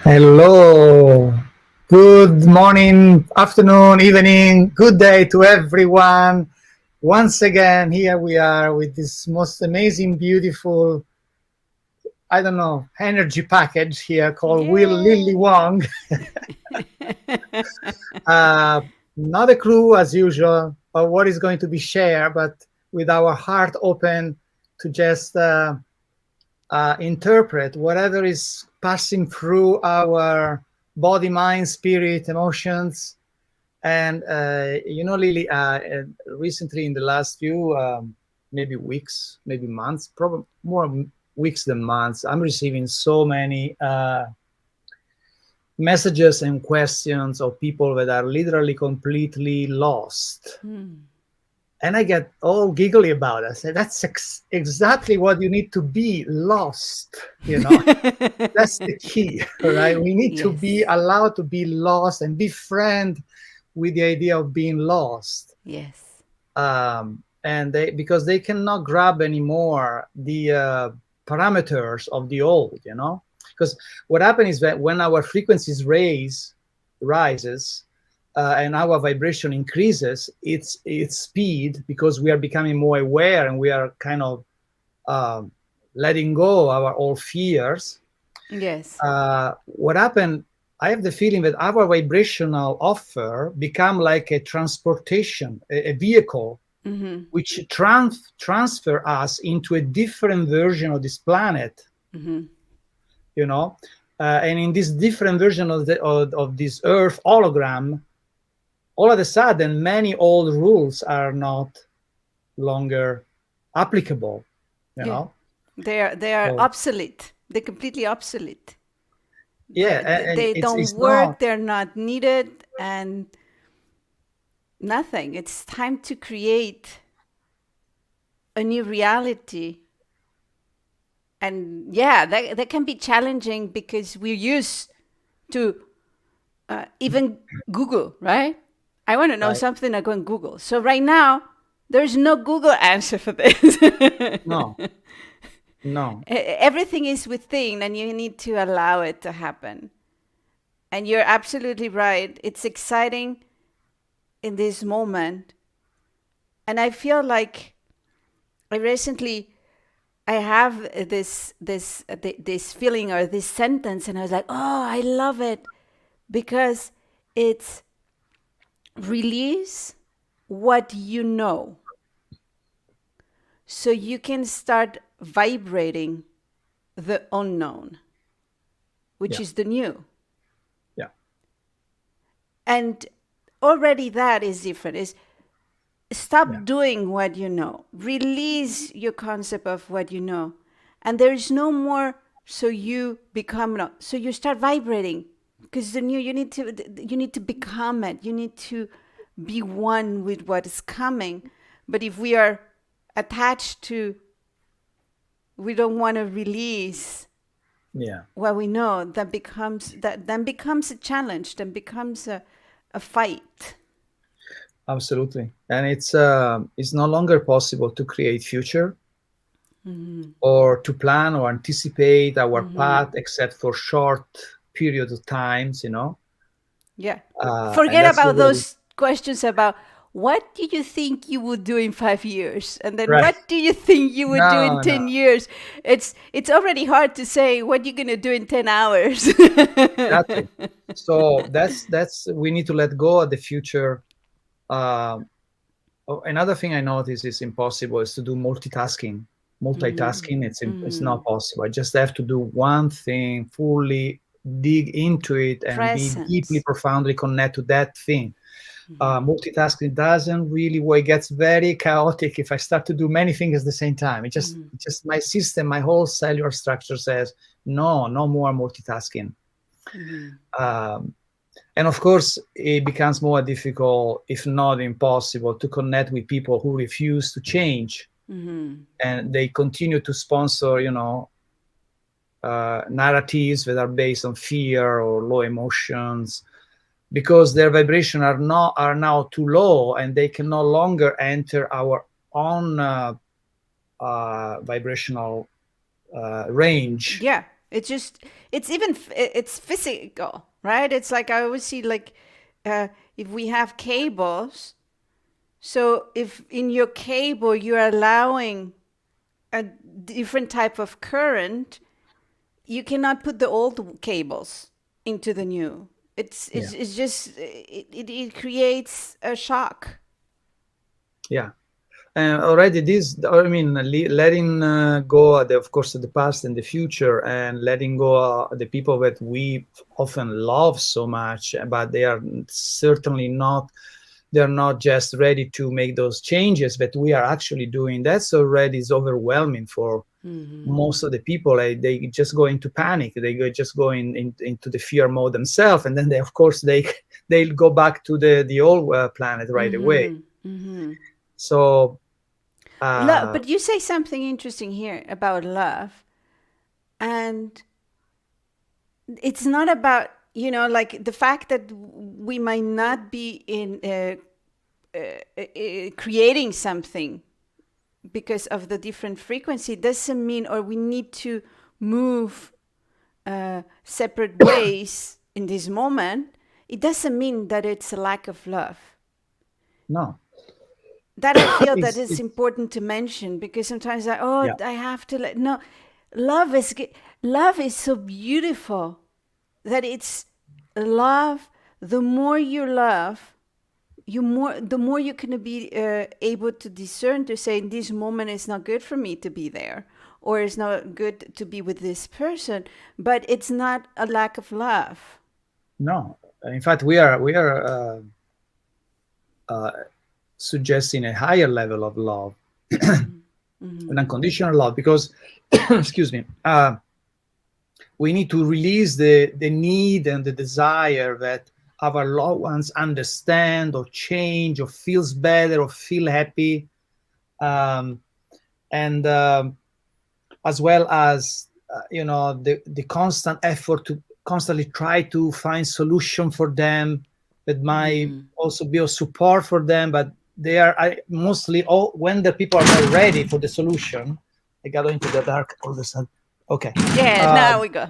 Hello. Good morning, afternoon, evening, good day to everyone. Once again, here we are with this most amazing, beautiful, I don't know, energy package here called Lilly Yay! Wong. Uh, Not a clue, as usual, of what is going to be shared, but with our heart open to just interpret whatever is passing through our body, mind, spirit, emotions. And Lily, recently in the last few maybe weeks, maybe months, probably more weeks than months, I'm receiving so many messages and questions of people that are literally completely lost. And I get all giggly about it. I say, that's exactly what you need to be, lost, you know. That's the key, right? We need to be Yes, allowed to be lost and be friend with the idea of being lost. yes, And because they cannot grab anymore the parameters of the old, you know. Because what happens is that when our frequencies rises, and our vibration increases, its speed, because we are becoming more aware and we are kind of letting go our old fears. yes, What happened? I have the feeling that our vibrational offer become like a transportation, a vehicle, which transfer us into a different version of this planet, you know. And in this different version of this Earth hologram, all of a sudden, many old rules are not longer applicable, you yeah. know. They are So obsolete. They're completely obsolete. yeah, and They don't it's not. work. They're not needed, and nothing. It's time to create a new reality. And yeah, that can be challenging because we're used to even Google, right? I want to know Right. something, I go and Google. So right now, there's no Google answer for this. No, no. Everything is within, and you need to allow it to happen. And you're absolutely right. It's exciting in this moment. And I feel like I recently I have this feeling or this sentence, and I was like, oh, I love it because it's release what you know, so you can start vibrating the unknown, which Yeah, is the new. yeah, And already that is different. Is stop yeah, doing what you know. Release your concept of what you know. And there is no more so you become no. So you start vibrating because the new you need to become it. You need to be one with what is coming. But if we are attached to, we don't want to release yeah. what we know, that becomes a challenge, then becomes a fight. Absolutely. And it's no longer possible to create future or to plan or anticipate our path except for short period of times, you know. Yeah. And Forget that's about already those questions about what do you think you would do in 5 years? And then right. what do you think you would do in No, no, 10 years? It's already hard to say what you're going to do in 10 hours. exactly. So that's we need to let go of the future. Um, Another thing I notice is impossible is to do multitasking. Multitasking, it's not possible. I just have to do one thing, fully dig into it, and be deeply, Presence. profoundly connected to that thing. Multitasking doesn't really work. It gets very chaotic if I start to do many things at the same time. It just my system, my whole cellular structure says no, no more multitasking. Um, and of course, it becomes more difficult, if not impossible, to connect with people who refuse to change, and they continue to sponsor, narratives that are based on fear or low emotions, because their vibration are now too low, and they can no longer enter our own vibrational range. Yeah. It's physical, right? It's like I always see, like, if we have cables, so if in your cable you're allowing a different type of current, you cannot put the old cables into the new. It's just it creates a shock. Yeah. Already this, I mean, letting go, of course, the past and the future, and letting go the people that we often love so much, but they are certainly not, they're not just ready to make those changes that we are actually doing. That's already is overwhelming for most of the people. They just go into panic. Just go into the fear mode themselves, and then they, of course, they'll go back to the old planet right away. So, But you say something interesting here about love, and it's not about, like the fact that we might not be in creating something because of the different frequency doesn't mean, or we need to move separate ways in this moment. It doesn't mean that it's a lack of love. no. That I feel that it's important to mention, because sometimes I have to let no. Love is so beautiful that it's love. The more you love, the more you're going to be able to discern, to say, in this moment it's not good for me to be there, or it's not good to be with this person, but it's not a lack of love. No, in fact, we are suggesting a higher level of love, an unconditional love, because excuse me, we need to release the need and the desire that our loved ones understand or change or feels better or feel happy, and as well as the constant effort to constantly try to find solution for them that might also be a support for them, but they are mostly all when the people are not ready for the solution. I got into the dark all of a sudden. Okay. Yeah, now we go.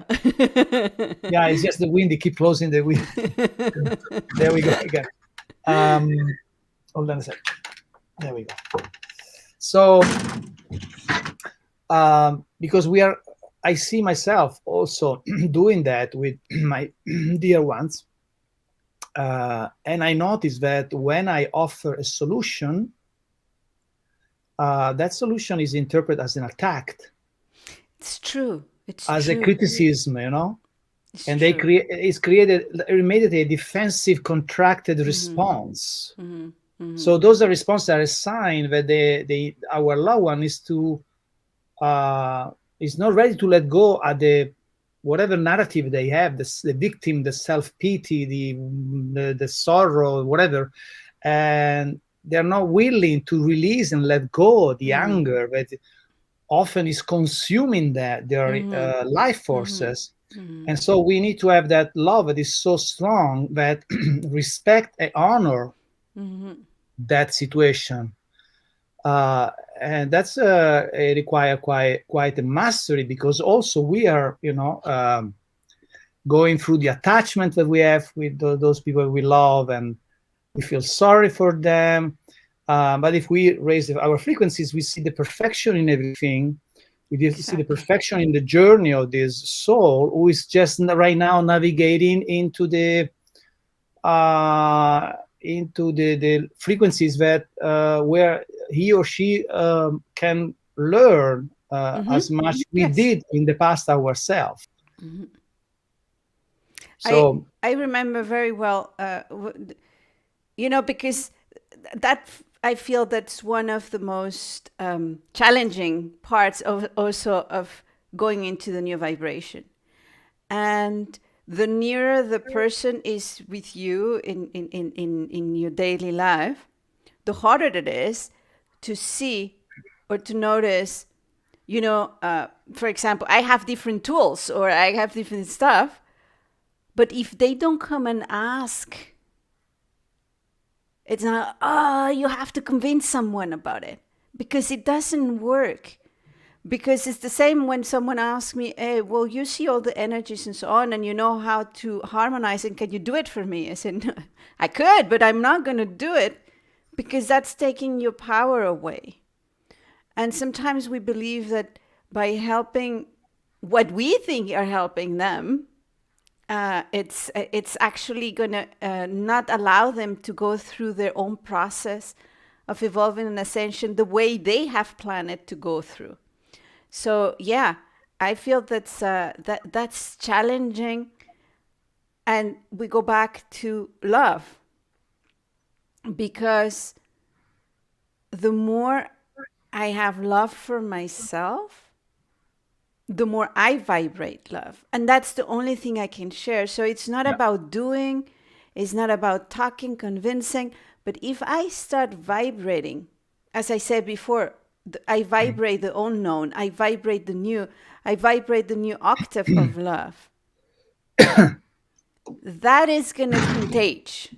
Yeah, it's just the wind. They keep closing the wind. There we go again. Hold on a second. There we go. So, because I see myself also doing that with my dear ones. And I notice that when I offer a solution, that solution is interpreted as an attack. It's true. It's as true. a criticism, It's and true. it's created immediately a defensive, contracted response. So those are responses that are a sign that our loved one is not ready to let go at the whatever narrative they have, the victim, the self-pity, the sorrow, whatever, and they're not willing to release and let go the anger that often is consuming their life forces. And so we need to have that love that is so strong that respect and honor that situation. And that's require quite a mastery, because also we are, going through the attachment that we have with those people we love, and we feel sorry for them. But if we raise our frequencies, we see the perfection in everything. We see the perfection in the journey of this soul, who is just right now navigating into the frequencies that where he or she can learn as much we did in the past ourselves. So I remember very well, because that I feel that's one of the most challenging parts of going into the new vibration. And the nearer the person is with you in your daily life, the harder it is to see or to notice, for example, I have different tools or I have different stuff, but if they don't come and ask, it's not, you have to convince someone about it, because it doesn't work. Because it's the same when someone asks me, hey, well, you see all the energies and so on, and you know how to harmonize, and can you do it for me? I said, no, I could, but I'm not going to do it because that's taking your power away. And sometimes we believe that by helping what we think are helping them, it's actually going to not allow them to go through their own process of evolving and ascension the way they have planned it to go through. So yeah, I feel that's challenging, and we go back to love, because the more I have love for myself, the more I vibrate love, and that's the only thing I can share. So it's not about doing, it's not about talking, convincing, but if I start vibrating, as I said before, I vibrate the unknown, I vibrate the new, I vibrate the new octave of love. That is going to contage.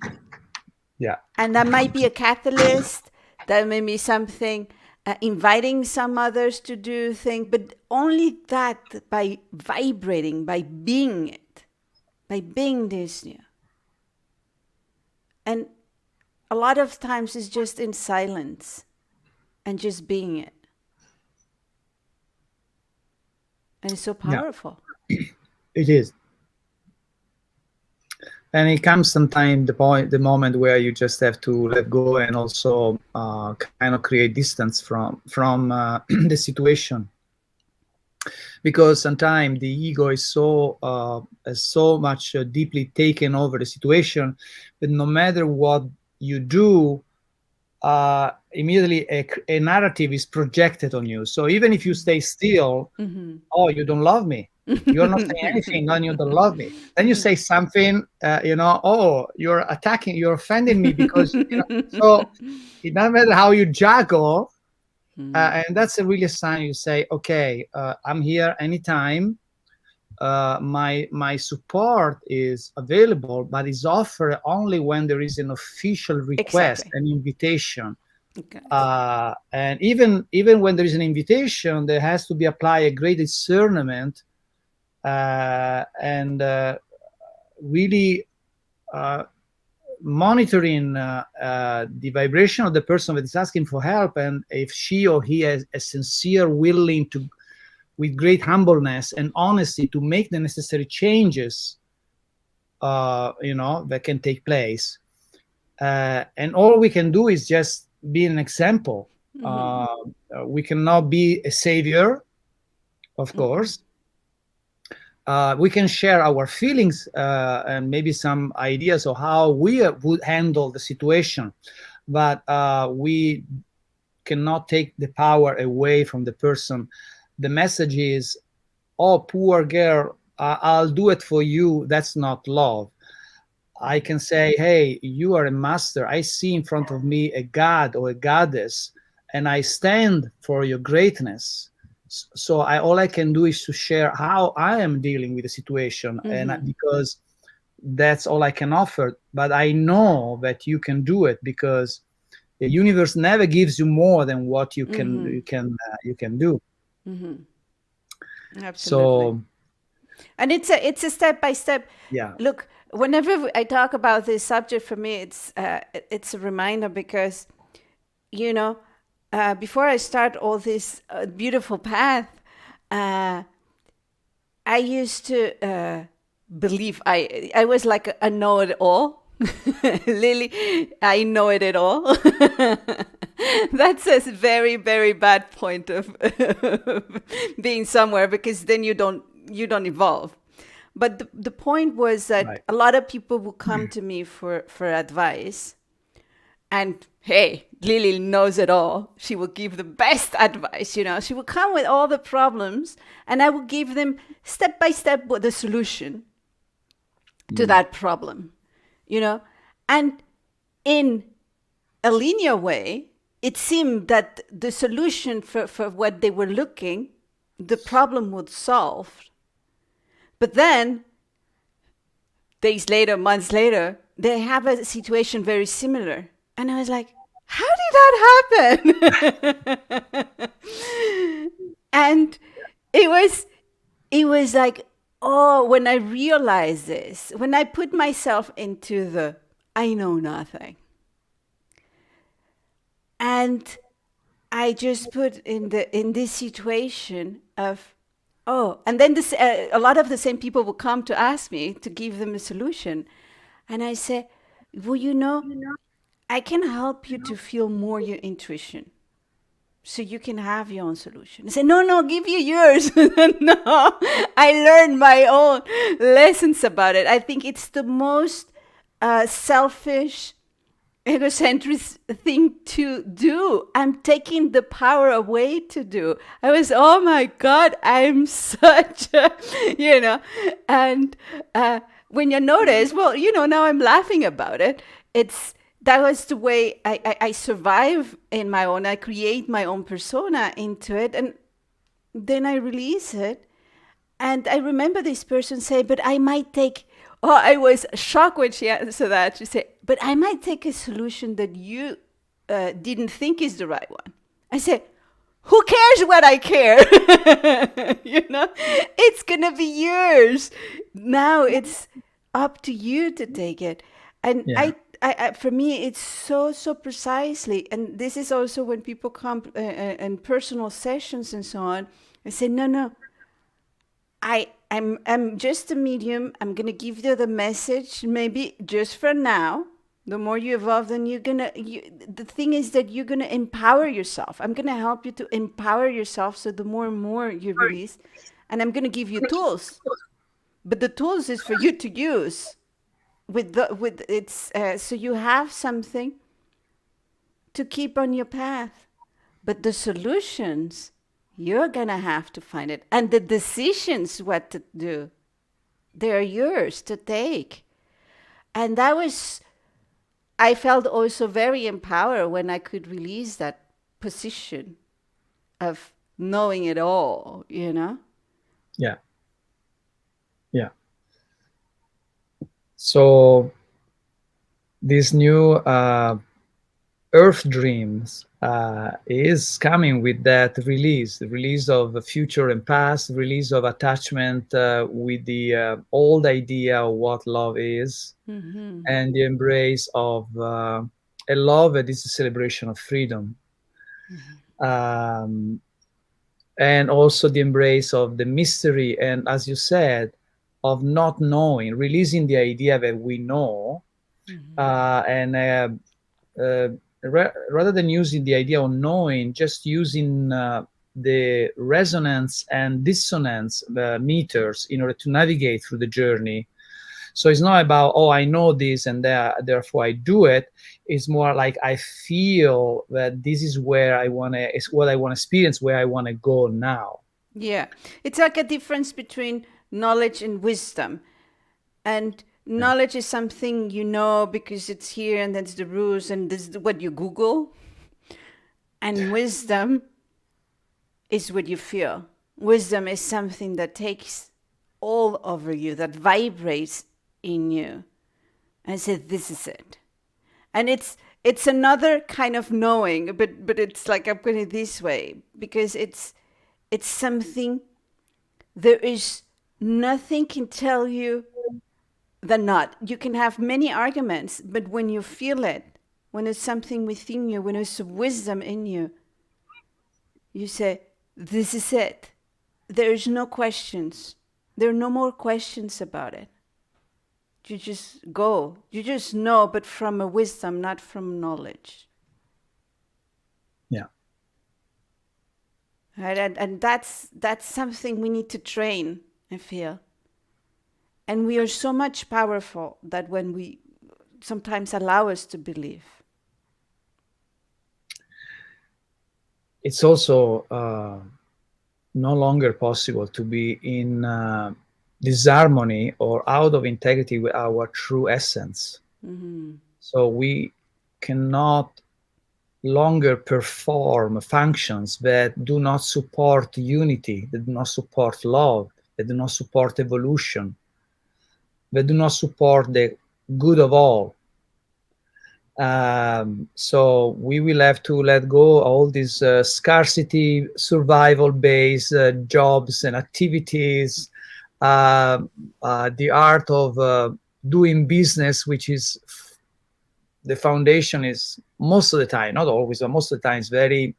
Yeah. And that might be a catalyst, that may be something, inviting some others to do things, but only that by vibrating, by being it, by being this new. And a lot of times it's just in silence and just being it. And it's so powerful. Yeah. It is. And it comes sometime the moment where you just have to let go and also kind of create distance from the situation, because sometimes the ego is so much deeply taken over the situation that no matter what you do, immediately a narrative is projected on you. So even if you stay still, oh, you don't love me. You're not saying anything, and you don't love me. Then you say something, oh, you're attacking, you're offending me because, so it doesn't matter how you juggle. And that's really a sign. You say, okay, I'm here anytime. My support is available, but is offered only when there is an official request, an invitation. Okay. And even when there is an invitation, there has to be applied a great discernment, and really monitoring the vibration of the person that is asking for help, and if she or he has a sincere willing to, with great humbleness and honesty, to make the necessary changes, that can take place. And all we can do is just be an example. We cannot be a savior, of course. We can share our feelings and maybe some ideas of how we would handle the situation, but we cannot take the power away from the person. The message is, oh, poor girl, I'll do it for you. That's not love. I can say, hey, you are a master. I see in front of me a god or a goddess, and I stand for your greatness. So all I can do is to share how I am dealing with the situation, and because that's all I can offer. But I know that you can do it, because the universe never gives you more than what you can do. Absolutely. So, and it's a step by step. Yeah. Look, whenever I talk about this subject, for me, it's a reminder, because, before I start all this beautiful path, I used to believe I was like a know-it-all. Lily, I know it all. That's a very, very bad point of being somewhere, because then you don't evolve. But the point was that a lot of people will come to me for advice. And hey, Lily knows it all. She will give the best advice, She will come with all the problems, and I will give them step by step the solution to that problem, And in a linear way, it seemed that the solution for what they were looking, the problem would solve. But then, days later, months later, they have a situation very similar. And I was like, how did that happen? And it was like, oh, when I realized this, when I put myself into the I know nothing, and I just put in this situation of, oh, and then this a lot of the same people will come to ask me to give them a solution, and I say, well, I can help you to feel more your intuition, so you can have your own solution. I say, no, give you yours. No, I learned my own lessons about it. I think it's the most selfish, egocentric thing to do. I'm taking the power away to do. I was, oh my God, I'm such a, and when you notice, well, now I'm laughing about it. That was the way I survive in my own, I create my own persona into it, and then I release it. And I remember this person say, but I might take, oh, I was shocked when she answered that. She said, but I might take a solution that you didn't think is the right one. I said, who cares what I care? It's going to be yours. Now it's up to you to take it. And Yeah. for me, it's so precisely. And this is also when people come in personal sessions and so on. I say, no. I'm just a medium. I'm gonna give you the message, maybe just for now. The more you evolve, then the thing is that you're gonna empower yourself. I'm gonna help you to empower yourself. So the more and more you release, and I'm gonna give you tools. But the tools is for you to use. So you have something to keep on your path. But the solutions, you're gonna have to find it. And the decisions what to do, they're yours to take. And I felt also very empowered when I could release that position of knowing it all, Yeah. So this new Earth Dreams is coming with that release, the release of the future and past, release of attachment with the old idea of what love is, and the embrace of a love that is a celebration of freedom. And also the embrace of the mystery, and as you said, of not knowing, releasing the idea that we know, and rather than using the idea of knowing, just using the resonance and dissonance meters in order to navigate through the journey. So it's not about, oh, I know this and therefore I do it. It's more like I feel that this is where I want to, it's what I want to experience, where I want to go now. Yeah. It's like a difference between knowledge and wisdom. And knowledge is something you know because it's here and that's the rules and this is what you Google. And wisdom is what you feel. Wisdom is something that takes all over you, that vibrates in you. And said, this is it. And it's another kind of knowing, but it's like I'm putting it this way, because it's something, there is nothing can tell you the not. You can have many arguments, but when you feel it, when it's something within you, when there's wisdom in you, you say, this is it. There's no questions. There are no more questions about it. You just go. You just know, but from a wisdom, not from knowledge. Yeah. Right? And that's something we need to train, I feel. And we are so much powerful that when we sometimes allow us to believe. It's also no longer possible to be in disharmony or out of integrity with our true essence. So we cannot longer perform functions that do not support unity, that do not support love, that do not support evolution, that do not support the good of all. So we will have to let go all these scarcity, survival-based jobs and activities, uh, the art of doing business, which is the foundation is most of the time, not always, but most of the time, is very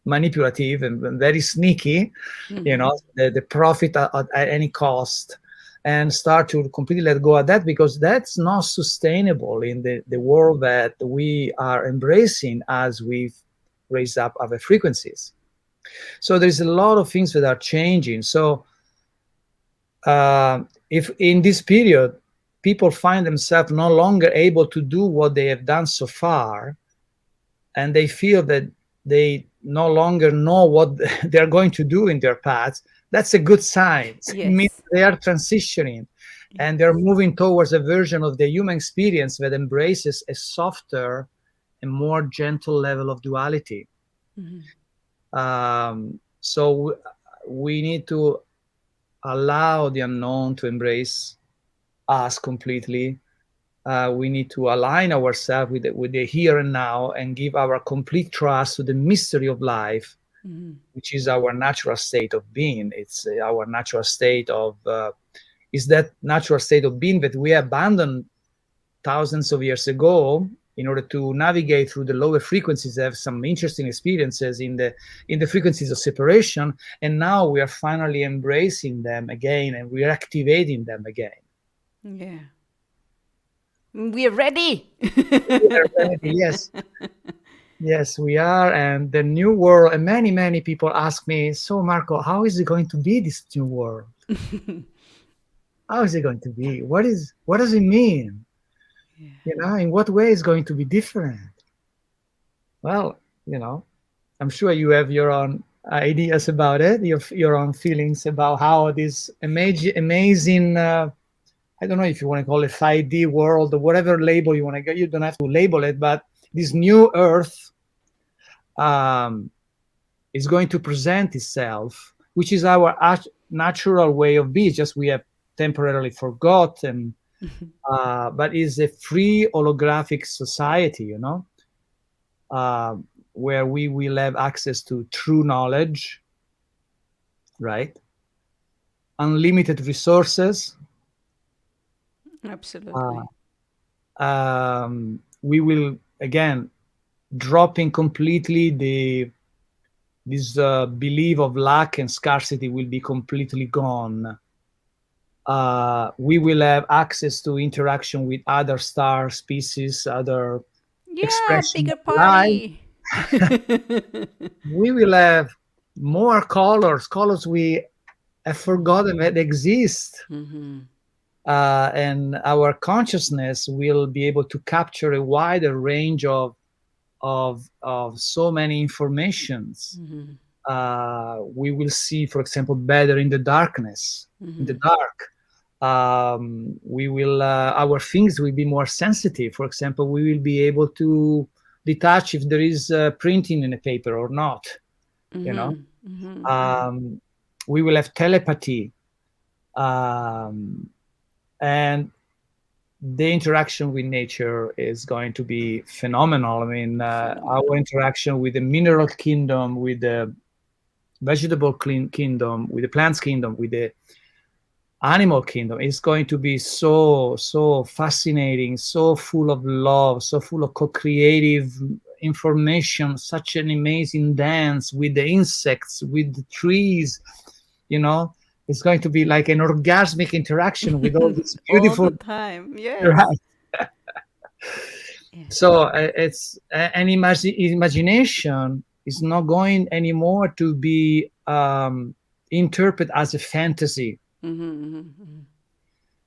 manipulative and very sneaky, the profit at any cost, and start to completely let go of that, because that's not sustainable in the world that we are embracing as we raise up our frequencies. So there's a lot of things that are changing. So if in this period people find themselves no longer able to do what they have done so far, and they feel that they no longer know what they're going to do in their paths, that's a good sign. It means Yes. they are transitioning and they're moving towards a version of the human experience that embraces a softer and more gentle level of duality. So we need to allow the unknown to embrace us completely. We need to align ourselves with the here and now, and give our complete trust to the mystery of life, which is our natural state of being. It's our natural state of, is that natural state of being that we abandoned thousands of years ago in order to navigate through the lower frequencies, have some interesting experiences in the frequencies of separation, and now we are finally embracing them again, and we are activating them again. Yeah. We're ready. We are ready, yes. Yes, we are. And the new world, and many people ask me, so Marco, how is it going to be, this new world? How is it going to be? What does it mean? In what way is going to be different? Well, I'm sure you have your own ideas about it, your own feelings about how this amazing, I don't know if you want to call it 5D world or whatever label you want to get. You don't have to label it, but this new earth is going to present itself, which is our natural way of being. Just we have temporarily forgotten, but is a free holographic society, where we will have access to true knowledge, right? Unlimited resources. Absolutely. We will again dropping completely this belief of lack and scarcity will be completely gone. We will have access to interaction with other star species, other Yeah, expression bigger of life. party. We will have more colors we have forgotten that exist. And our consciousness will be able to capture a wider range of so many informations. We will see, for example, better in the darkness, in the dark. We will, our things will be more sensitive. For example, we will be able to detach if there is printing in a paper or not. We will have telepathy, and the interaction with nature is going to be phenomenal. I mean, our interaction with the mineral kingdom, with the vegetable kingdom, with the plants kingdom, with the animal kingdom is going to be so fascinating, so full of love, so full of co-creative information, such an amazing dance with the insects, with the trees. It's going to be like an orgasmic interaction with all this All beautiful the time. Yes. right. So it's an imagination is not going anymore to be interpreted as a fantasy.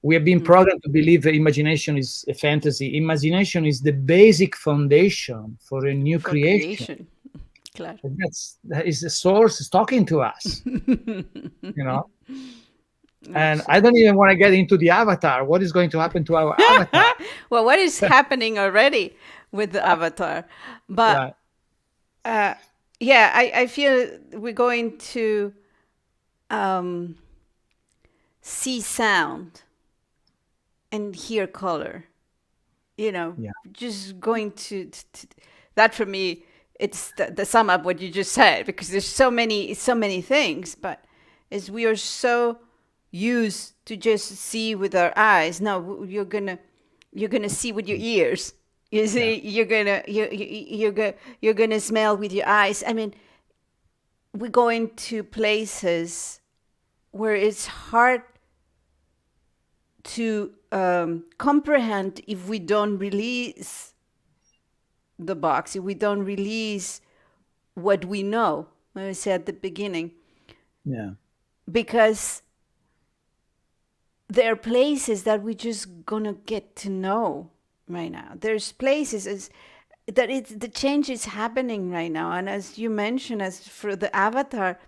We have been programmed to believe that imagination is a fantasy. Imagination is the basic foundation for a new For creation. Claro. That is the source is talking to us. And I don't even want to get into the avatar. What is going to happen to our avatar? Well, what is happening already with the avatar? But yeah, I feel we're going to see sound and hear color you know, Yeah. just going to that for me, it's the sum up what you just said, because there's so many things, but as we are so used to just see with our eyes, now you're gonna see with your ears. You Yeah. see, you're gonna smell with your eyes. I mean, we go into places where it's hard to comprehend if we don't release the box, if we don't release what we know, when I said at the beginning, Yeah. because there are places that we just gonna get to know right now. There's places that it's the change is happening right now, and as you mentioned, as for the avatar,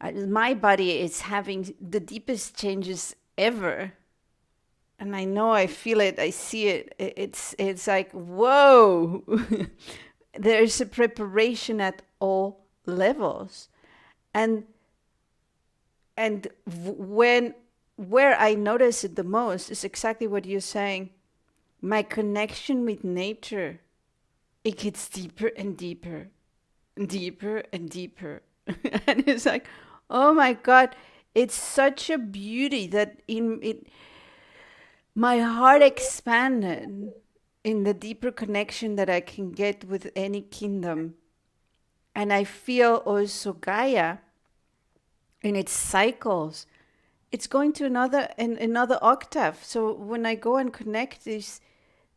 my body is having the deepest changes ever, and I know I feel it, I see it. It's like whoa. There's a preparation at all levels, and when where I notice it the most is exactly what you're saying. My connection with nature, it gets deeper and deeper and deeper and deeper. And it's like, oh my God, it's such a beauty that in it my heart expanded in the deeper connection that I can get with any kingdom. And I feel also Gaia in its cycles. It's going to another octave. So when I go and connect this,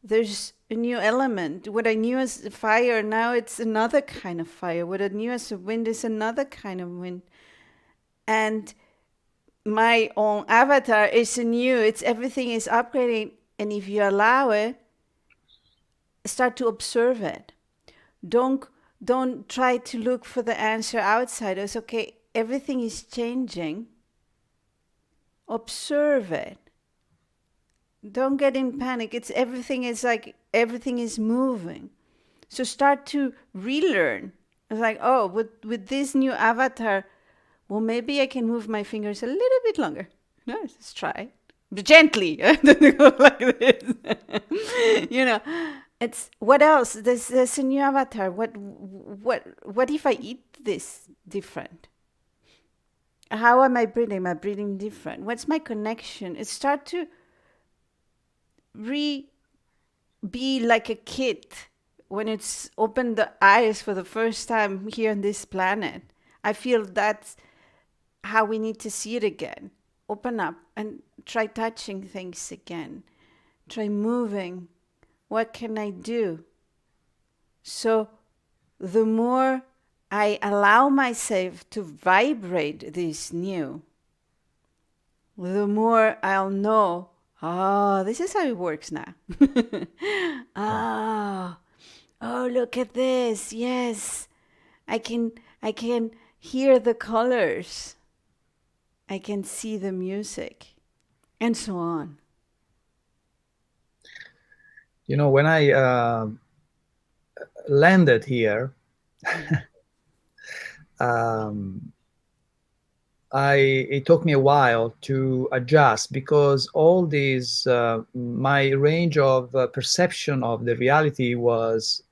there's a new element. What I knew as fire, now it's another kind of fire. What I knew as a wind is another kind of wind. And my own avatar is new. It's everything is upgrading. And if you allow it, start to observe it. Don't don't try to look for the answer outside. It's okay. Everything is changing. Observe it. Don't get in panic. It's everything is like everything is moving. So start to relearn. It's like, oh, with this new avatar, well, maybe I can move my fingers a little bit longer. No, let's try. But gently. Don't go like this. you know, it's what else? There's a new avatar. What if I eat this different? How am I breathing? Am I breathing different? What's my connection? It start to be like a kid when it's opened the eyes for the first time here on this planet. I feel that's how we need to see it again. Open up and try touching things again. Try moving. What can I do? So the more I allow myself to vibrate this new, the more I'll know, oh, this is how it works now. oh, oh, look at this. Yes. I can hear the colors. I can see the music, and so on. You know, when I landed here, it took me a while to adjust, because all these my range of perception of the reality was,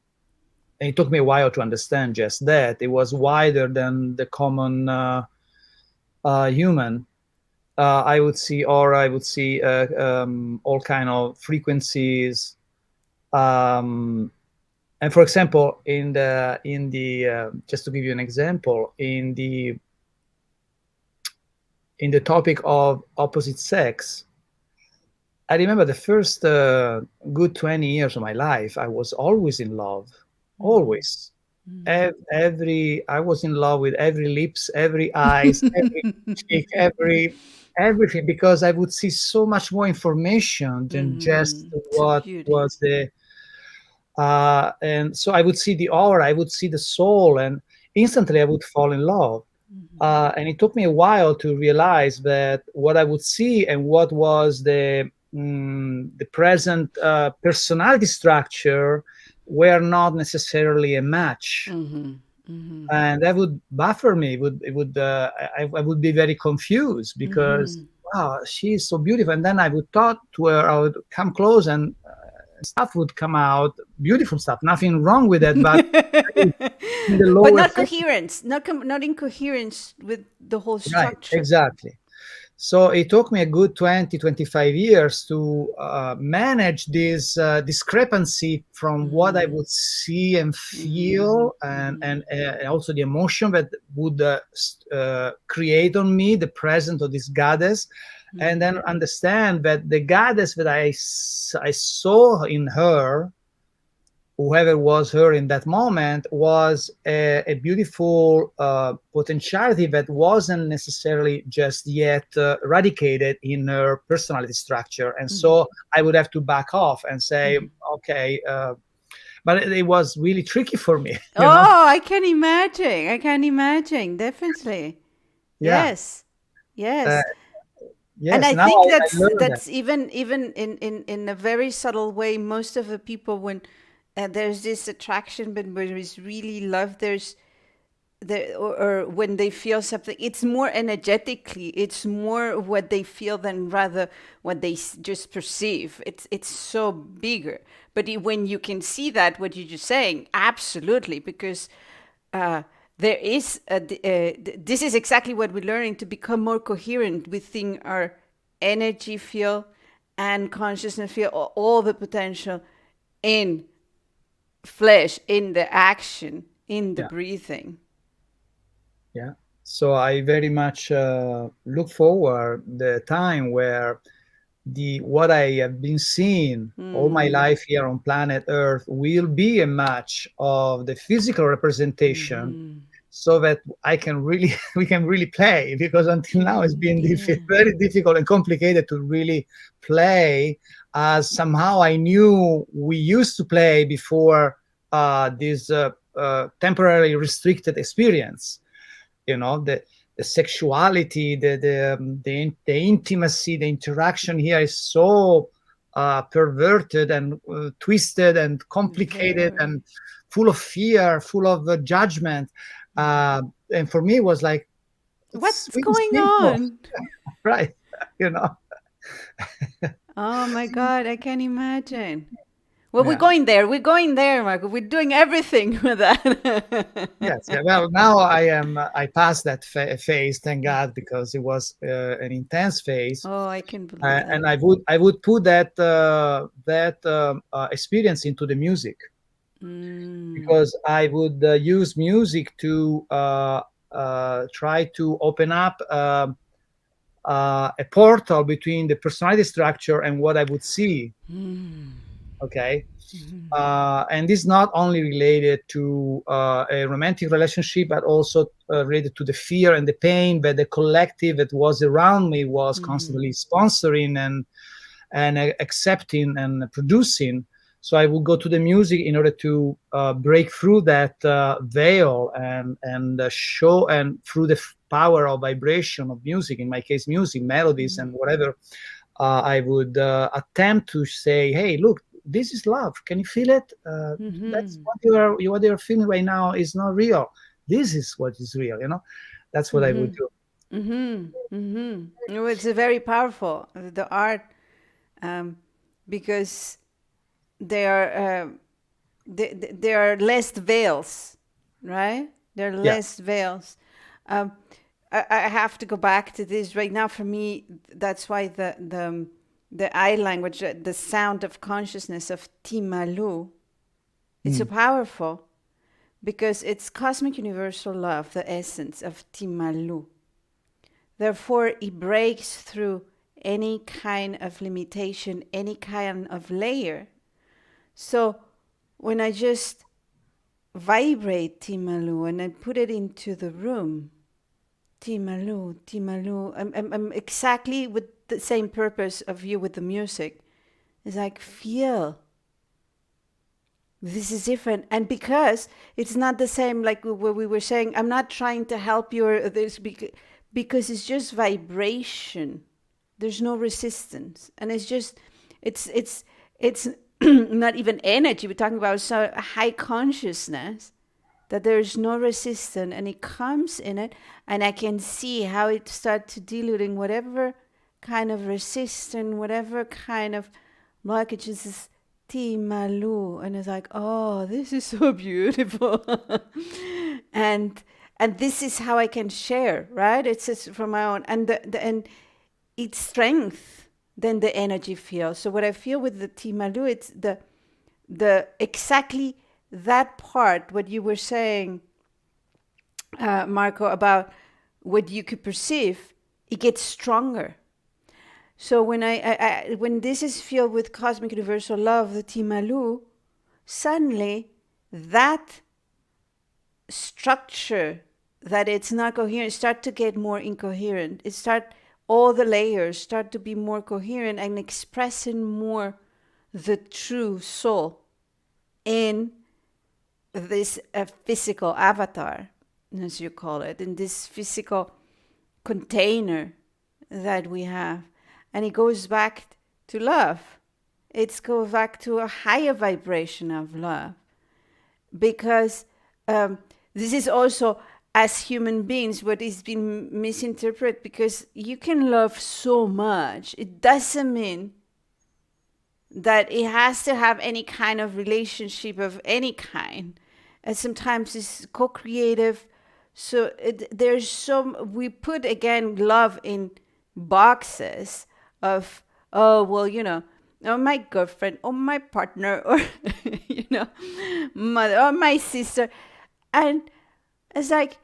and it took me a while to understand just that it was wider than the common human. I would see aura, I would see all kind of frequencies. And for example, in the just to give you an example, in the topic of opposite sex, I remember the first good 20 years of my life, I was always in love, always. Every I was in love with every lips, every eyes, every cheek, everything, because I would see so much more information than just It's a what beauty. was the and so I would see the aura, I would see the soul, and instantly I would fall in love. And it took me a while to realize that what I would see and what was the present personality structure were not necessarily a match. And that would buffer me. I would be very confused, because wow, she's so beautiful. And then I would talk to her. I would come close, and stuff would come out, beautiful stuff, nothing wrong with it, but in the But lower not frequency. coherence, not in coherence with the whole Right, structure. exactly. So it took me a good 20, 25 years to manage this discrepancy from what I would see and feel, and also the emotion that would create on me the presence of this goddess, and then understand that the goddess that I saw in her, whoever was her in that moment, was a beautiful potentiality that wasn't necessarily just yet radicated in her personality structure. And so I would have to back off and say, okay, but it was really tricky for me, you know? Oh, I can imagine. I can imagine. Definitely. Yeah. Yes. Yes. And Yes, I now think I learned that. that's even in a very subtle way. Most of the people, when there's this attraction, but where there's really love, there's or when they feel something, it's more energetically. It's more what they feel than rather what they just perceive. It's so bigger. But when you can see that, what you're just saying, absolutely, because there is this is exactly what we're learning to become more coherent within our energy field and consciousness field, all the potential in flesh, in the action, in the Yeah. breathing. Yeah. So I very much look forward the time where what I have been seeing all my life here on planet Earth will be a match of the physical representation, so that I can really we can really play, because until now it's been very difficult and complicated to really play as somehow I knew we used to play before this temporarily restricted experience. You know, the sexuality, the intimacy, the interaction here is so perverted and twisted and complicated Very. and full of fear, full of judgment. And for me, it was like, it's What's really going simple, on? right? You know, Oh my God, I can imagine. Well, we're yeah. going there. We're going there, Marco. We're doing everything with that. Yes, yeah. Well, now I passed that phase, thank God, because it was an intense phase. Oh, I can believe that. And I would put that experience into the music, because I would use music to try to open up a portal between the personality structure and what I would see. Okay. And this is not only related to a romantic relationship, but also related to the fear and the pain that the collective that was around me was constantly sponsoring and accepting and producing. So I would go to the music in order to break through that veil and show, and through the power of vibration of music, in my case, music, melodies, and whatever, I would attempt to say, hey, look, this is love. Can you feel it? That's what you're feeling right now is not real. This is what is real. You know, that's what I would do. No, it's very powerful, the art, because there are there are less veils, right? There are Yeah, less veils. Um, I have to go back to this right now. For me, that's why the eye language, the sound of consciousness of Timalu, it's so powerful, because it's cosmic universal love, the essence of Timalu. Therefore, it breaks through any kind of limitation, any kind of layer. So when I just vibrate Timalu and I put it into the room, Timalu, Timalu, I'm exactly with the same purpose of you with the music. It's like, feel. This is different. And because it's not the same, like what we were saying, I'm not trying to help you or this, because it's just vibration. There's no resistance. And it's just, it's not even energy. We're talking about so high consciousness that there's no resistance, and it comes in it, and I can see how it starts to diluting whatever kind of resistance, whatever kind of blockages is Timalu, and it's like, oh, this is so beautiful. and and this is how I can share, right? It's just from my own, and and it's strength than the energy field. So what I feel with the Timalu, it's the exactly that part what you were saying, Marco, about what you could perceive, it gets stronger. So when when this is filled with cosmic universal love, the Timalu, suddenly that structure that it's not coherent start to get more incoherent. It start all the layers start to be more coherent and expressing more the true soul in this physical avatar, as you call it, in this physical container that we have. And it goes back to love. It goes back to a higher vibration of love. Because this is also, as human beings, what is being misinterpreted, because you can love so much. It doesn't mean that it has to have any kind of relationship of any kind. And sometimes it's co-creative. So there's some, we put again love in boxes of, oh, well, oh, my girlfriend, or my partner, or, mother, or my sister. And it's like,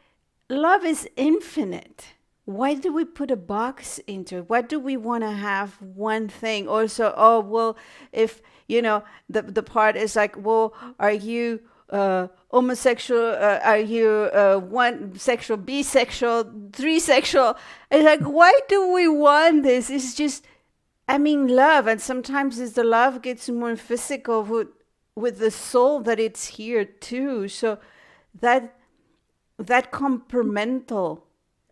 love is infinite. Why do we put a box into it? Why do we want to have one thing? Also, oh, well, if, the part is like, well, are you homosexual? Are you one sexual, bisexual, trisexual? It's like, why do we want this? It's just, love. And sometimes it's the love gets more physical with the soul that it's here too. So that complemental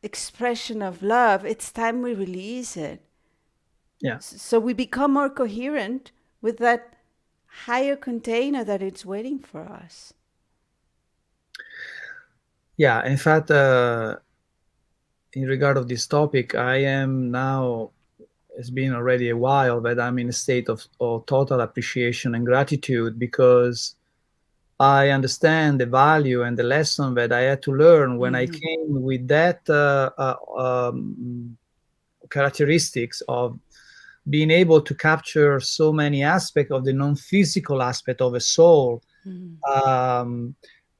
expression of love, it's time we release it. Yeah. So we become more coherent with that higher container that it's waiting for us. Yeah, in fact, in regard of this topic, I am now, it's been already a while, but I'm in a state of total appreciation and gratitude, because I understand the value and the lesson that I had to learn when I came with that characteristics of being able to capture so many aspects of the non-physical aspect of a soul.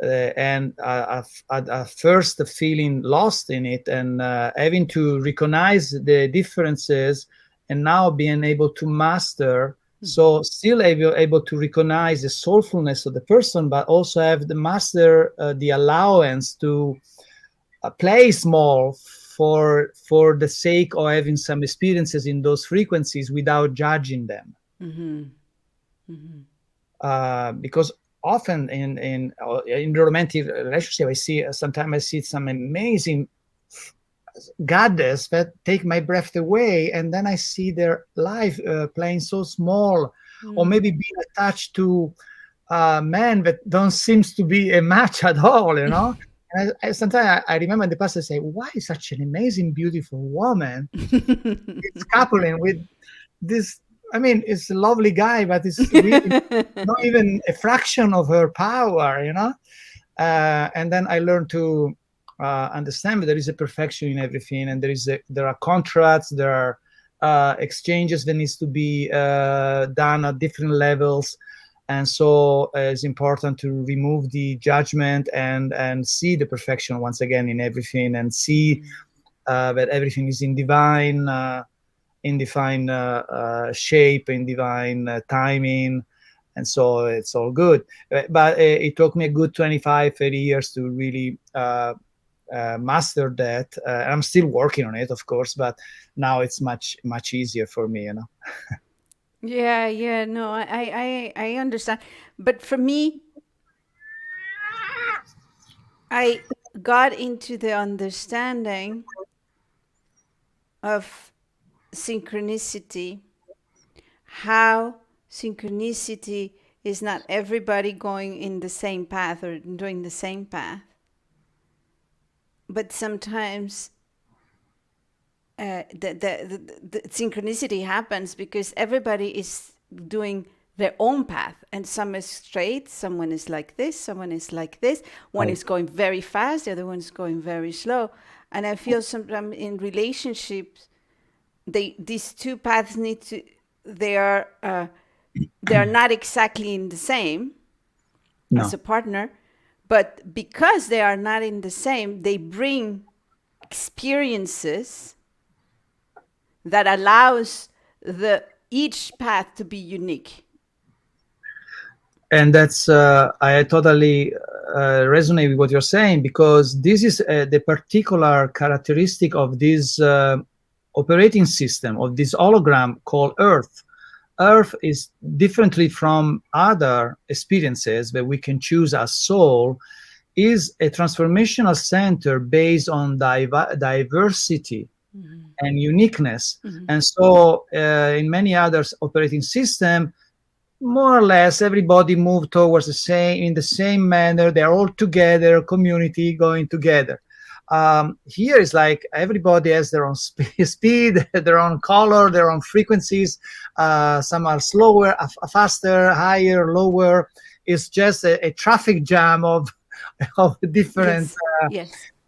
And at first feeling lost in it, and having to recognize the differences, and now being able to master. So still able to recognize the soulfulness of the person, but also have the master the allowance to play small for the sake of having some experiences in those frequencies without judging them. Because often in the romantic relationship, I see some amazing goddess that take my breath away, and then I see their life playing so small, or maybe being attached to men that don't seems to be a match at all, And sometimes I remember in the past I say, why is such an amazing, beautiful woman it's coupling with this? It's a lovely guy, but it's really not even a fraction of her power, And then I learned to understand that there is a perfection in everything, and there are contracts, there are exchanges that needs to be done at different levels, and so it's important to remove the judgment and see the perfection once again in everything, and see that everything is in divine shape, in divine timing. And so it's all good. But it took me a good 25, 30 years to really master that. I'm still working on it, of course, but now it's much, much easier for me, Yeah, no, I understand. But for me, I got into the understanding of synchronicity, how synchronicity is not everybody going in the same path or doing the same path. But sometimes the synchronicity happens because everybody is doing their own path, and some is straight, someone is like this, someone is like this, one is going very fast, the other one is going very slow. And I feel sometimes in relationships, these two paths need to, they are not exactly in the same as a partner, but because they are not in the same, they bring experiences that allows each path to be unique. And that's I totally resonate with what you're saying, because this is the particular characteristic of this operating system, of this hologram called Earth. Earth is differently from other experiences that we can choose as soul, is a transformational center based on diversity and uniqueness. And so in many others operating system, more or less everybody move towards in the same manner. They're all together, community going together. Here is like everybody has their own speed, their own color, their own frequencies. Some are slower, faster, higher, lower. It's just a traffic jam of different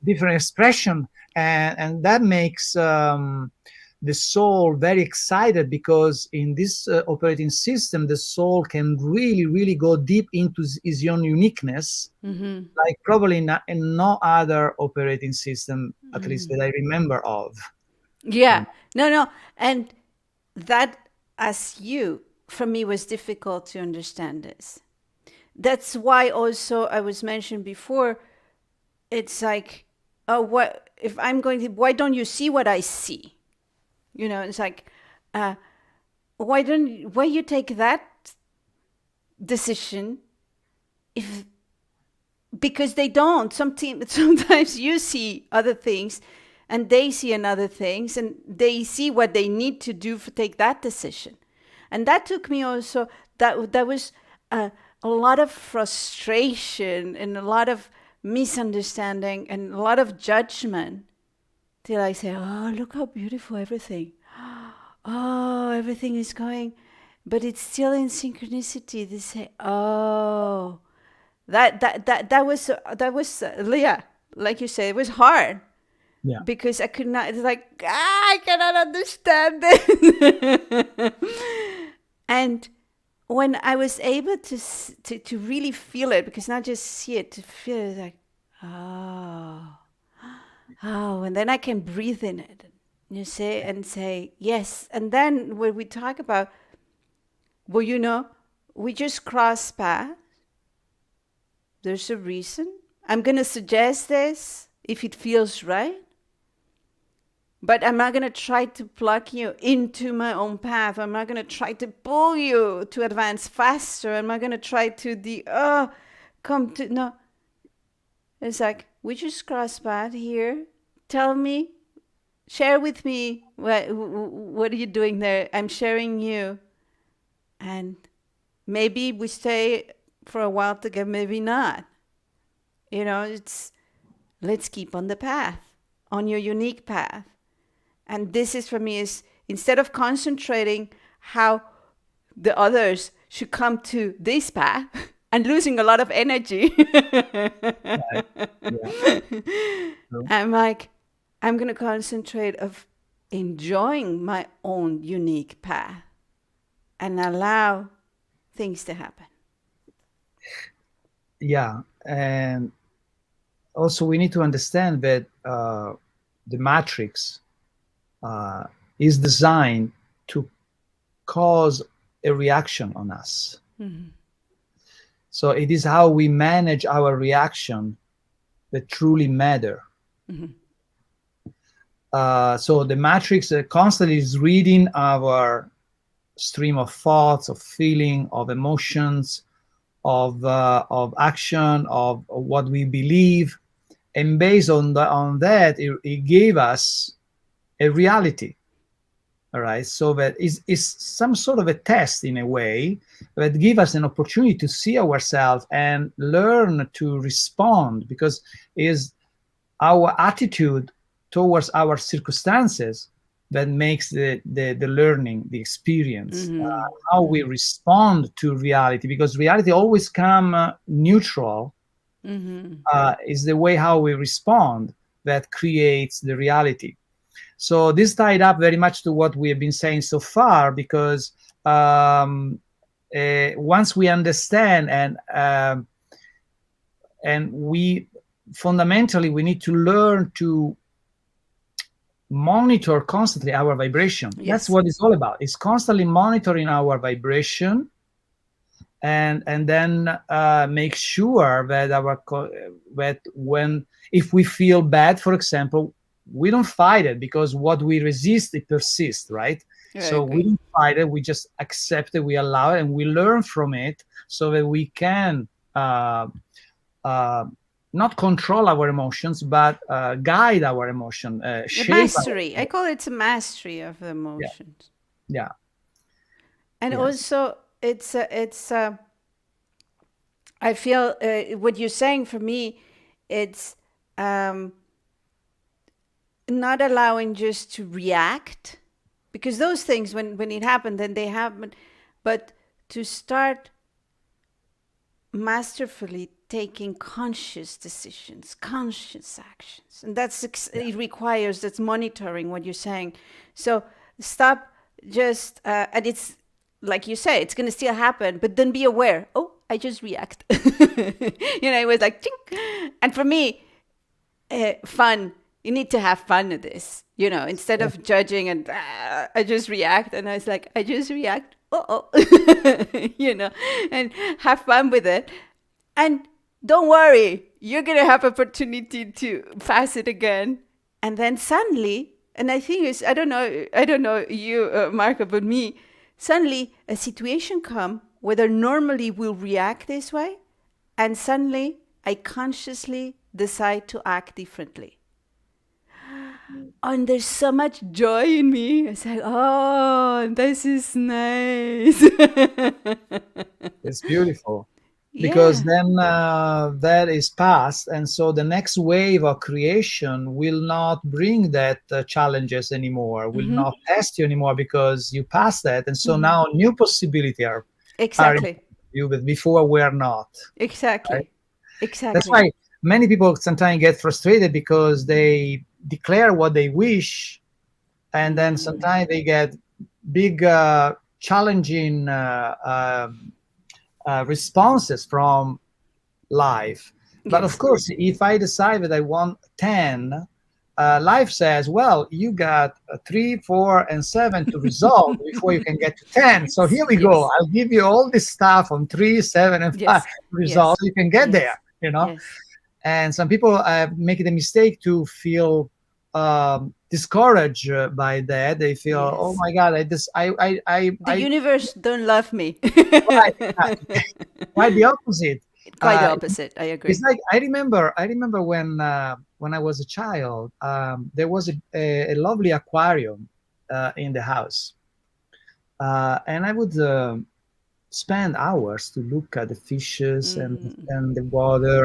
different expression, and that makes the soul very excited, because in this operating system, the soul can really go deep into his own uniqueness, like probably in no other operating system, at least that I remember of. No, and that, as for me, was difficult to understand this. That's why also I was mentioned before, it's like, oh, what if I'm going to, why don't you see what I see? It's like, why you take that decision because they don't. Sometimes you see other things and they see another things, and they see what they need to do to take that decision. And that took me also, that was a lot of frustration and a lot of misunderstanding and a lot of judgment, till I say, oh, look how beautiful everything. Oh, everything is going, but it's still in synchronicity. They say, oh, that was like you say, it was hard. Yeah. Because I could not. It's like, I cannot understand it. And when I was able to really feel it, because not just see it, to feel it, like, oh, and then I can breathe in it, and say yes. And then when we talk about, well, we just cross paths. There's a reason. I'm going to suggest this if it feels right. But I'm not going to try to plug you into my own path. I'm not going to try to pull you to advance faster. I'm not going to try to no. It's like, we just cross path here. Tell me, share with me, what are you doing there? I'm sharing you. And maybe we stay for a while together, maybe not. Let's keep on the path, on your unique path. And this is, for me, is instead of concentrating how the others should come to this path and losing a lot of energy, I'm like, I'm going to concentrate of enjoying my own unique path and allow things to happen. Yeah. And also we need to understand that the matrix is designed to cause a reaction on us. So it is how we manage our reaction that truly matter. So the matrix constantly is reading our stream of thoughts, of feeling, of emotions, of action, of what we believe, and based on that, it gave us a reality. All right, so that is some sort of a test in a way that give us an opportunity to see ourselves and learn to respond, because is our attitude towards our circumstances that makes the learning, the experience, Mm-hmm. how we respond to reality, because reality always come neutral. Mm-hmm. Is the way how we respond that creates the reality. So this tied up very much to what we have been saying so far, because once we understand and we fundamentally we need to learn to monitor constantly our vibration. That's Yes. what it's all about. It's constantly monitoring our vibration, and then make sure that that when if we feel bad, for example, we don't fight it, because what we resist it persists, right? I So we agree. don't fight it, we just accept it, we allow it, and we learn from it, so that we can uh, not control our emotions, but guide our emotion, The shape mastery. I our. call it the mastery of the Yeah, emotions. yeah, And yes, also, I feel what you're saying for me, it's um, not allowing just to react, because those things, when it happened, then they happen, but to start masterfully taking conscious decisions, conscious actions. And yeah, it requires that's monitoring what you're saying. So stop just, and it's like you say, it's going to still happen, but then be aware. Oh, I just react. It was like, ching. And for me, fun. You need to have fun at this, instead yeah. of judging and I just react. And I was like, I just react. Oh, and have fun with it. And don't worry, you're going to have opportunity to pass it again. And then suddenly, and I think I don't know you, Marco, but me, suddenly a situation come whether normally we'll react this way, and suddenly I consciously decide to act differently. And there's so much joy in me. It's like, oh, this is nice. It's beautiful, because Yeah. then that is past, and so the next wave of creation will not bring that challenges anymore, will Mm-hmm. not test you anymore, because you passed that, and so Mm-hmm. now new possibility are in Exactly. you, but before we're not, right? Exactly. That's Exactly. why many people sometimes get frustrated, because they declare what they wish, and then Mm. sometimes they get big challenging responses from life. But of Yes. course, if I decide that I want 10, life says, well, you got 3, 4, and 7 to resolve before you can get to 10. So here we go. Yes. I'll give you all this stuff on 3, 7, and 5 Yes. to resolve Yes. so you can get there, Yes. you know? Yes. And some people make the mistake to feel discouraged by that. They feel, oh Yes. my God, I just, The universe don't love me. right, quite the opposite. Quite the Uh, opposite. I It's agree. like I remember when I was a child, there was a lovely aquarium in the house, and I would spend hours to look at the fishes Mm. and the water,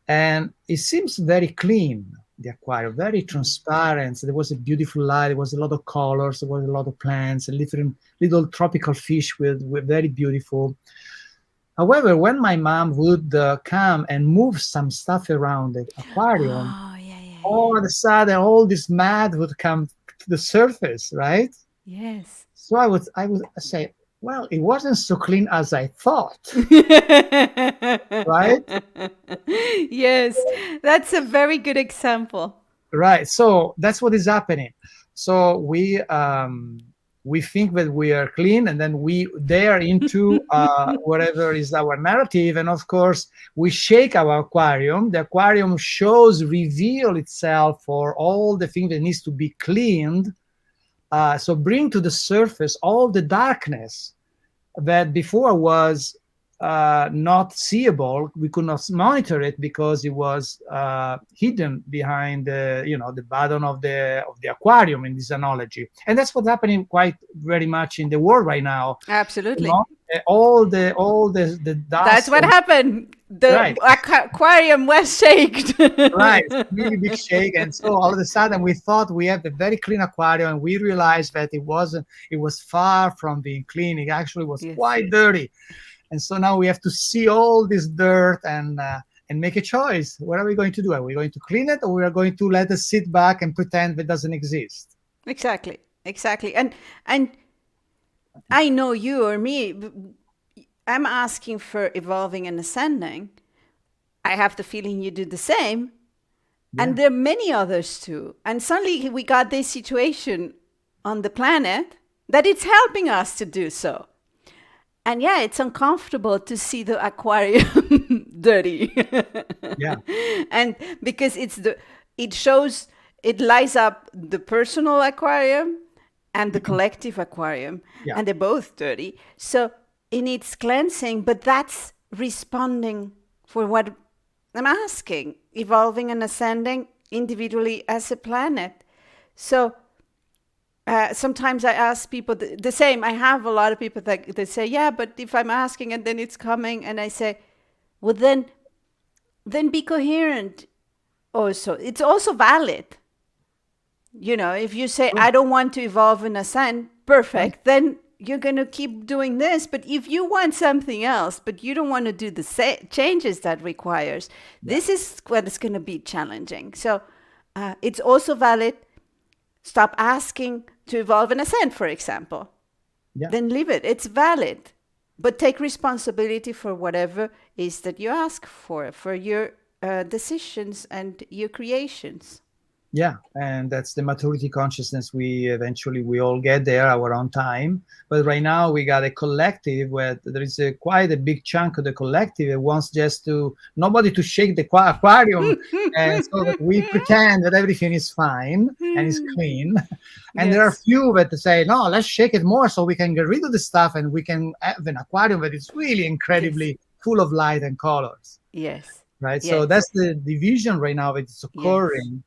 and it seems very clean. The aquarium, very transparent. So there was a beautiful light. There was a lot of colors. There was a lot of plants, and little tropical fish with very beautiful. However, when my mom would come and move some stuff around the aquarium, Oh, yeah, yeah, all of a sudden, all this mud would come to the surface, right? yeah. Yes. So I would say, well, it wasn't so clean as I thought, right? Yes. That's a very good example. Right. So that's what is happening. So we think that we are clean, and then we dare into whatever is our narrative, and of course we shake our aquarium. The aquarium reveal itself for all the things that needs to be cleaned. So bring to the surface all the darkness that before was not seeable. We could not monitor it because it was hidden behind the bottom of the aquarium in this analogy. And that's what's happening quite very much in the world right now. Absolutely. All the dust. That's what happened. The aquarium was shaken. Right, really big shake. And so all of a sudden we thought we had a very clean aquarium, and we realized that it wasn't. It was far from being clean. It actually was quite dirty. And so now we have to see all this dirt and make a choice. What are we going to do? Are we going to clean it, or we are going to let it sit back and pretend it doesn't exist? Exactly. And I know you or me, I'm asking for evolving and ascending. I have the feeling you do the same. Yeah. And there are many others too. And suddenly we got this situation on the planet that it's helping us to do so. And yeah, it's uncomfortable to see the aquarium dirty. Yeah. And because it lights up the personal aquarium and the collective aquarium, and they're both dirty. So it needs cleansing, but that's responding for what I'm asking, evolving and ascending individually as a planet. So sometimes I ask people the same. I have a lot of people that they say, yeah, but if I'm asking and then it's coming, and I say, well, then be coherent also. It's also valid. If you say, I don't want to evolve and ascend, perfect, then you're going to keep doing this. But if you want something else, but you don't want to do the changes that requires, this is what is going to be challenging. So it's also valid. Stop asking to evolve and ascend, for example. Yeah. Then leave it. It's valid. But take responsibility for whatever is that you ask for your decisions and your creations. Yeah, and that's the maturity consciousness. We all get there our own time. But right now we got a collective where there is quite a big chunk of the collective that wants just nobody to shake the aquarium, and so that we pretend that everything is fine and is clean. And there are a few that say, no, let's shake it more so we can get rid of the stuff and we can have an aquarium that is really incredibly full of light and colors. Yes. Right. Yes. So that's the division right now that is occurring.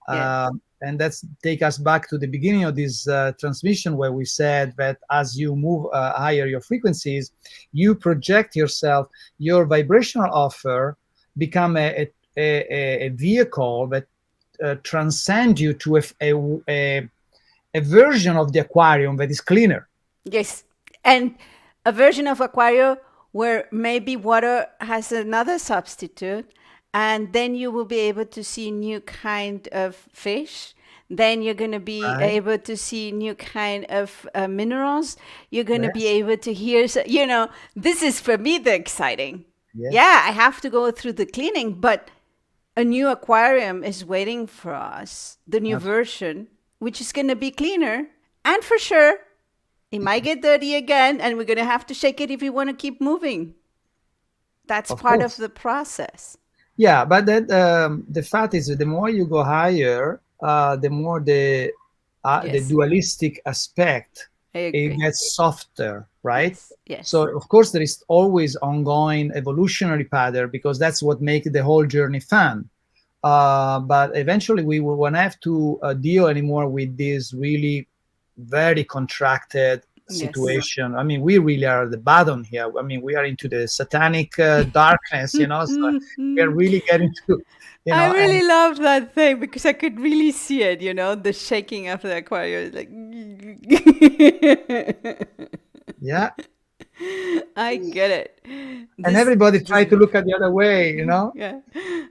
Yes. And that's take us back to the beginning of this transmission, where we said that as you move higher your frequencies, you project yourself, your vibrational offer become a vehicle that transcends you to a version of the aquarium that is cleaner. Yes, and a version of aquarium where maybe water has another substitute. And then you will be able to see new kind of fish. Then you're going to be able to see new kind of minerals. You're going to be able to hear, this is for me the exciting. Yes. Yeah, I have to go through the cleaning, but a new aquarium is waiting for us, the new version, which is going to be cleaner. And for sure, it might get dirty again, and we're going to have to shake it if we want to keep moving. That's part of the process. Yeah, but then the fact is that the more you go higher, the more the dualistic aspect it gets softer, right? Yes. So of course there is always ongoing evolutionary pattern, because that's what makes the whole journey fun. But eventually we won't have to deal anymore with this really very contracted situation. I mean, we really are at the bottom here. I mean, we are into the satanic darkness, so we are really getting to, I really love that thing, because I could really see it, the shaking of the aquarium, like yeah, I get it. And everybody tried to look at the other way, Yeah,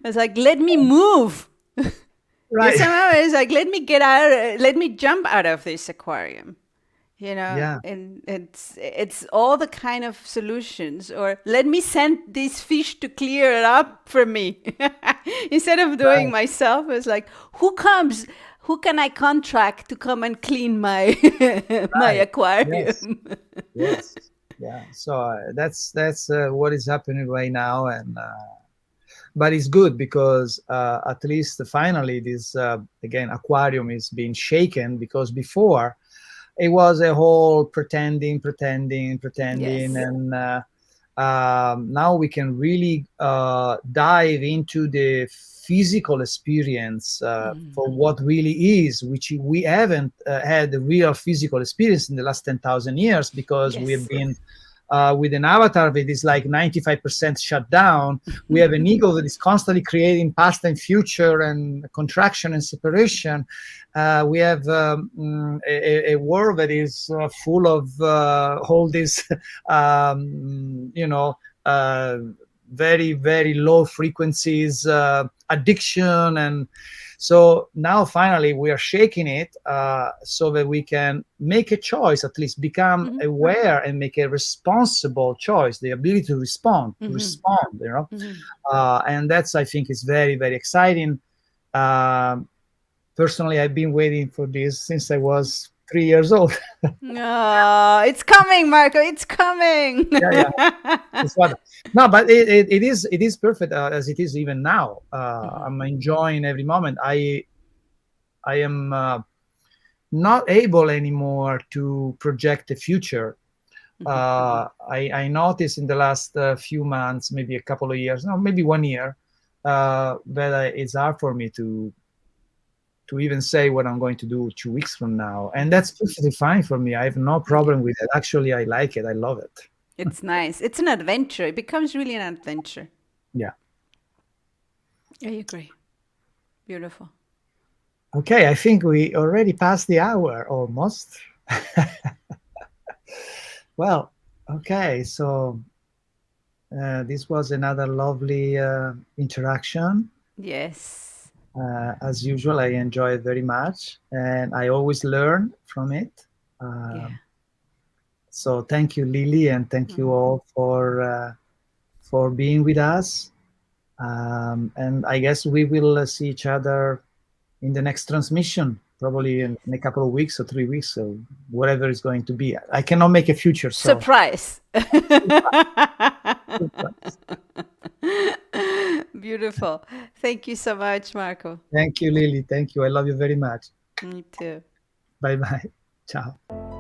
it's like, let me move. Right. Somehow it's like, let me jump out of this aquarium. And it's all the kind of solutions, or let me send this fish to clear it up for me. Instead of doing myself, it's like, who can I contract to come and clean my my aquarium? Yes. Yeah. So that's what is happening right now, and but it's good because at least finally this again aquarium is being shaken, because before it was a whole pretending, Yes. and now we can really dive into the physical experience for what really is, which we haven't had the real physical experience in the last 10,000 years, because we have been with an avatar that is like 95% shut down. We have an ego that is constantly creating past and future and contraction and separation. We have a world that is full of all these, very, very low frequencies, addiction. And so now finally we are shaking it so that we can make a choice, at least become aware and make a responsible choice, the ability to respond, and that's, I think, is very, very exciting. Personally, I've been waiting for this since I was 3 years old. Oh, it's coming, Marco. It's coming. Yeah. No, but it is perfect as it is even now. I'm enjoying every moment. I am not able anymore to project the future. I noticed in the last few months, maybe a couple of years, no, maybe 1 year, that it's hard for me to even say what I'm going to do 2 weeks from now. And that's perfectly fine for me. I have no problem with it. Actually, I like it. I love it. It's nice. It's an adventure. It becomes really an adventure. Yeah. I agree. Beautiful. Okay, I think we already passed the hour almost. Well, okay, so this was another lovely interaction. Yes. As usual, I enjoy it very much, and I always learn from it. So thank you, Lilly, and thank you all for being with us. And I guess we will see each other in the next transmission, probably in a couple of weeks or 3 weeks, so whatever it's going to be. I cannot make a future. So. Surprise. Beautiful. Thank you so much, Marco. Thank you, Lilly. Thank you. I love you very much. Me too. Bye-bye. Ciao.